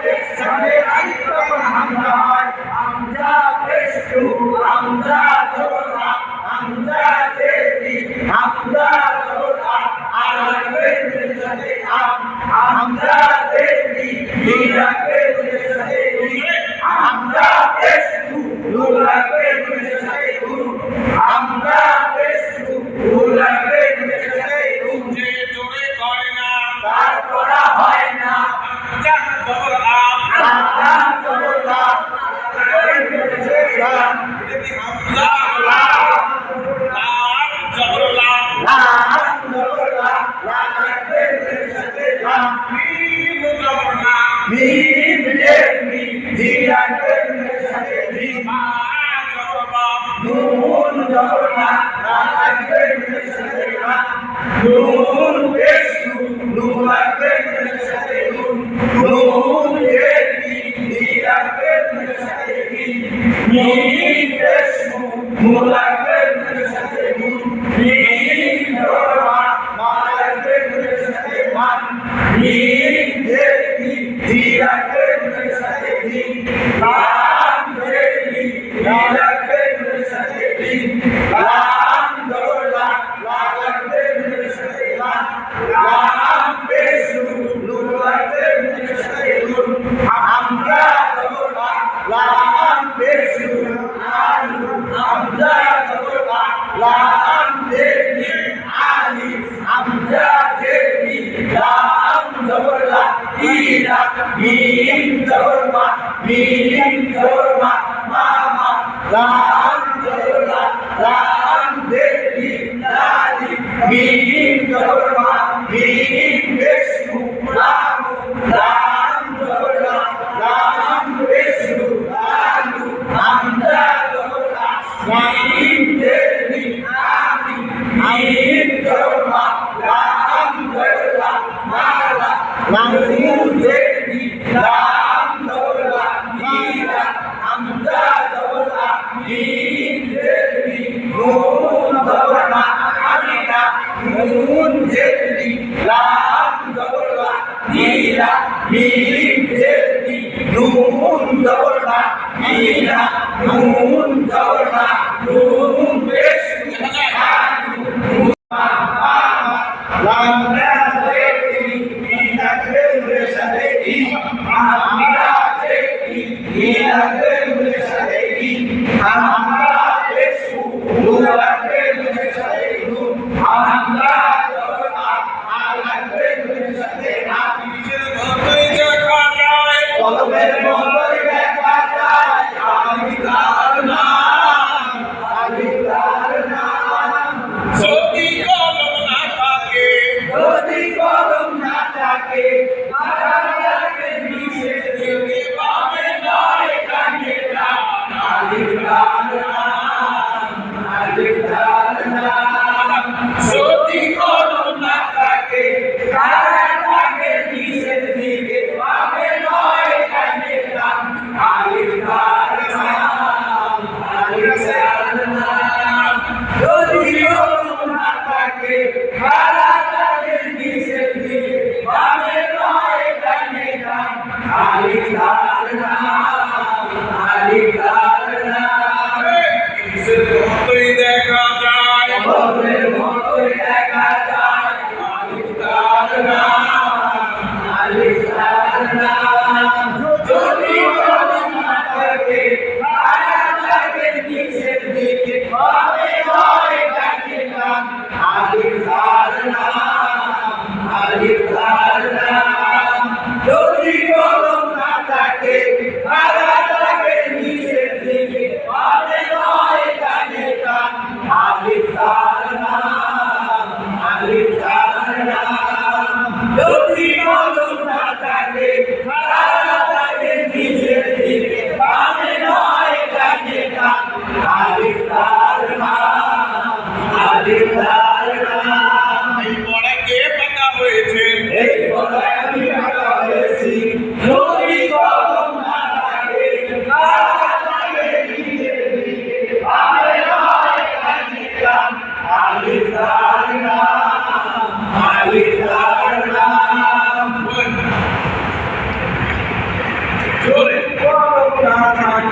পেছনে আলিফ যখন হামজা হয় হামজা পেশ টু হামজা জবর হামজা জেরি হামজা জবর আর পেছনের সাথে হামজা জেরি নীলা পেছনের সাথে হামজা পেশ টু নুলা পেছনের সাথে হামজা পেশ টু নুলা পেছনের সাথে যে জোরে করে না তার করা হয় না হামজা জবর হামজা জবর হামজা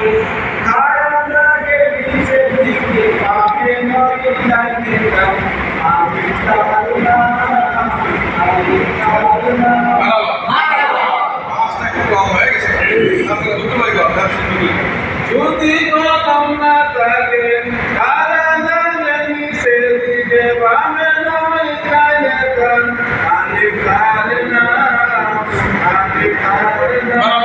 থাকে খারাপ লাগে নিচের দিকে পাবে নয় ডাইনে ডান আমি কারো না আমি কারো না যদি কলম না থাকে খারা লাগে নিচের দিকে পাবে নয় ডাইনে ডান আমি কারো না আমি কারো না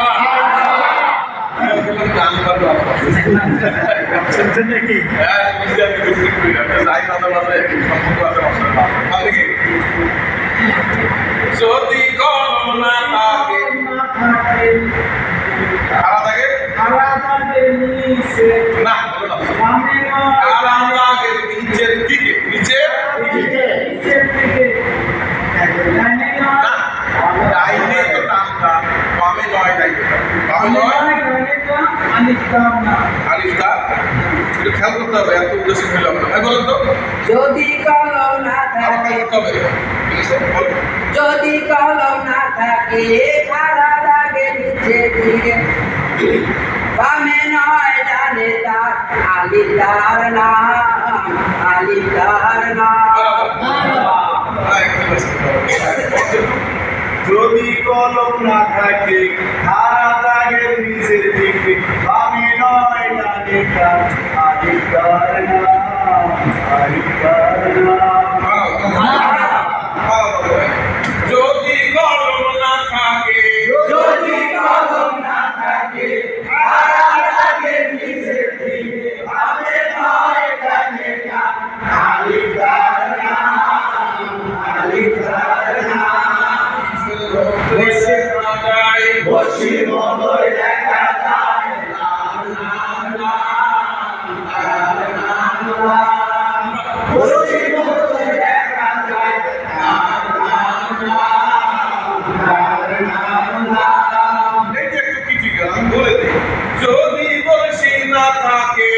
যদি কলম না থাকে নিচের দিকে নিচের ডাইনে তো টানটা বামে নয় ডাইনে বামে নয় আলিফটা একটু খেয়াল করতে হবে এত উদ্দেশ্য হইলাম না বলেন তো যদি কলম না থাকে যদি কলম না থাকে খারা লাগে নিচে দিকে বামে নয় ডানে তার আলিদার নাম আলিদার যদি কলম না থাকে খারা লাগে নিচের দিকে বামে নয় ডানে তার আলিদার নাম আলিদার যদি কলম না থাকে যদি কলম না থাকে খারা লাগে নিচের দিকে বামে নয় ডানে তার আলিদার নাম আলিদার বসি মদয় দেখা যায় বসি মদয় দেখা যায় যদি বসি না থাকে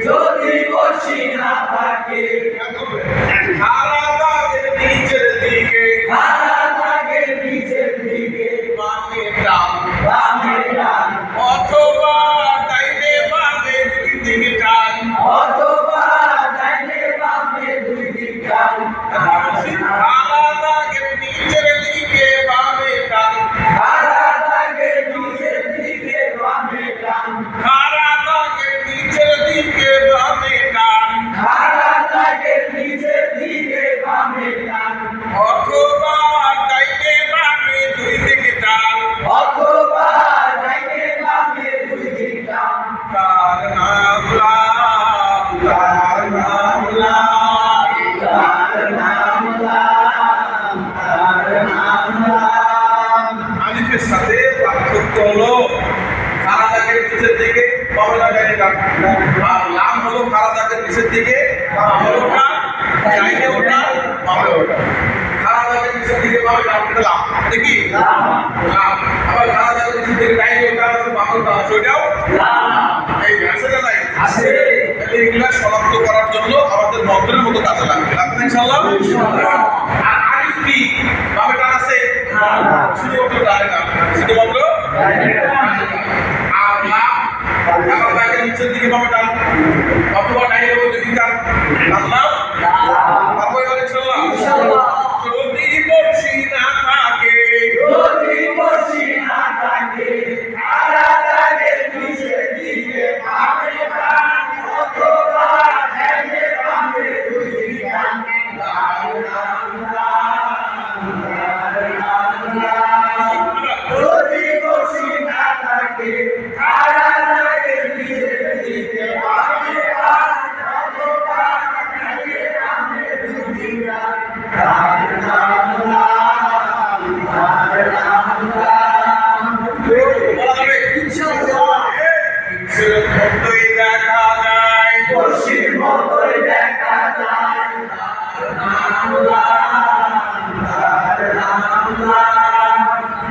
যদি বসি না থাকে খারা লাগে নিচের দিকে খারা লাগে নিচের দিকে বামে ডান অথবা ডাইনে বামে দুই দিকে টান অথবা ডাইনে বামে দুই দিকে টান খারা লাগে নিচের দিকে বামে টান খারা লাগে নিচের দিকে বামে টান খারা লাগে নিচের দিকে বামে টান খারা লাগে নিচের দিকে বামে টান অথবা ডাইনে বামে দুই দিকে টান অথবা ডাইনে বামে দুই দিকে টান তার নাম লাম তার নাম লাম তার নাম লাম তার নাম লাম আলিফের সাথে পার্থক্য হলো খারা দাগের নিচের দিকে বামে ডাইনে টান আর লাম হলো খারা দাগের নিচের দিকে বামে ওঠা ডাইনে ওঠা বামে ওঠা খারা দাগের নিচের দিকে বামে টান লাম দেখি লাম আবার খারা দাগের নিচের দিকে ডাইনে ওঠা আছে বামে ওঠা আছে ওটাও লাম এই আছে না নাই আছে তাহলে এগুলা শনাক্ত করার জন্য আমাদের মন্ত্রের মতো কাজে লাগবে লাগবে ইনশাআল্লাহ আর আলিফ কি বামে টান আছে শুধুমাত্র ডাইনে টান শুধুমাত্র ডাইনে টান আর লাম আবার দাগের নিচের দিকে বামে টান অথবা ডাইনে বামে দুই দিকে টান আল্লাহ পারবো এবার ইনশাআল্লাহ যদি বসি না থাকে যদি বসি না থাকে খারা লাগে নিচের দিকে বামে টান অথবা ডাইনে বামে দুই দিকে টান যদি বসি না থাকে খারা লাগে নিচের দিকে বামে টান অথবা ডাইনে বামে দুই দিকে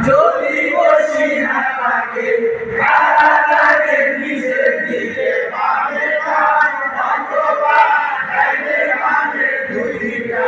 যদি বসি না থাকে খারা লাগে নিচের দিকে বামে টান অথবা ডাইনে বামে দুই দিকে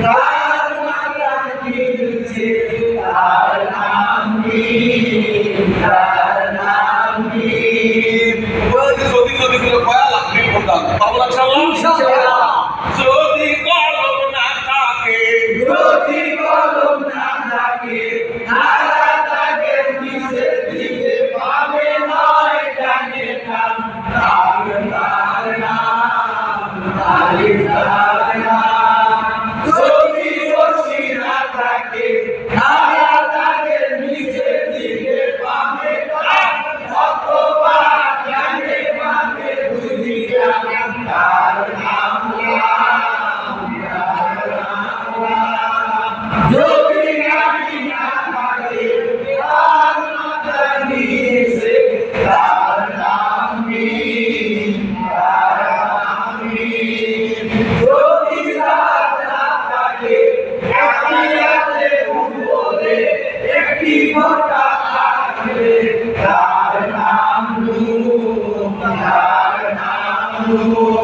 তার মাতা মিলছে তার নাম মীর, তার নাম মীর। যদি করে কয়া লাগবে বলতাম তাহলে ইনশাআল্লাহ। যদি কলম না থাকে যদি কলম না থাকে নারা থাকে নিচে দিকে পাবে নয় জানে নাম তার নাম আলিফ তার নাম। যদি রশি না থাকে নারা থাকে নিচে দিকে পাবে নয় অথবা জানে পাবে দুই দিকে তার নাম যদি আমি না পারি তার মাতা নিচে তার নাম মীর, তার নাম মীর। যদি রাত না থাকে একটি রাতের উপরে একটি মোটা থাকবে তার নাম নূর, তার নাম নূর।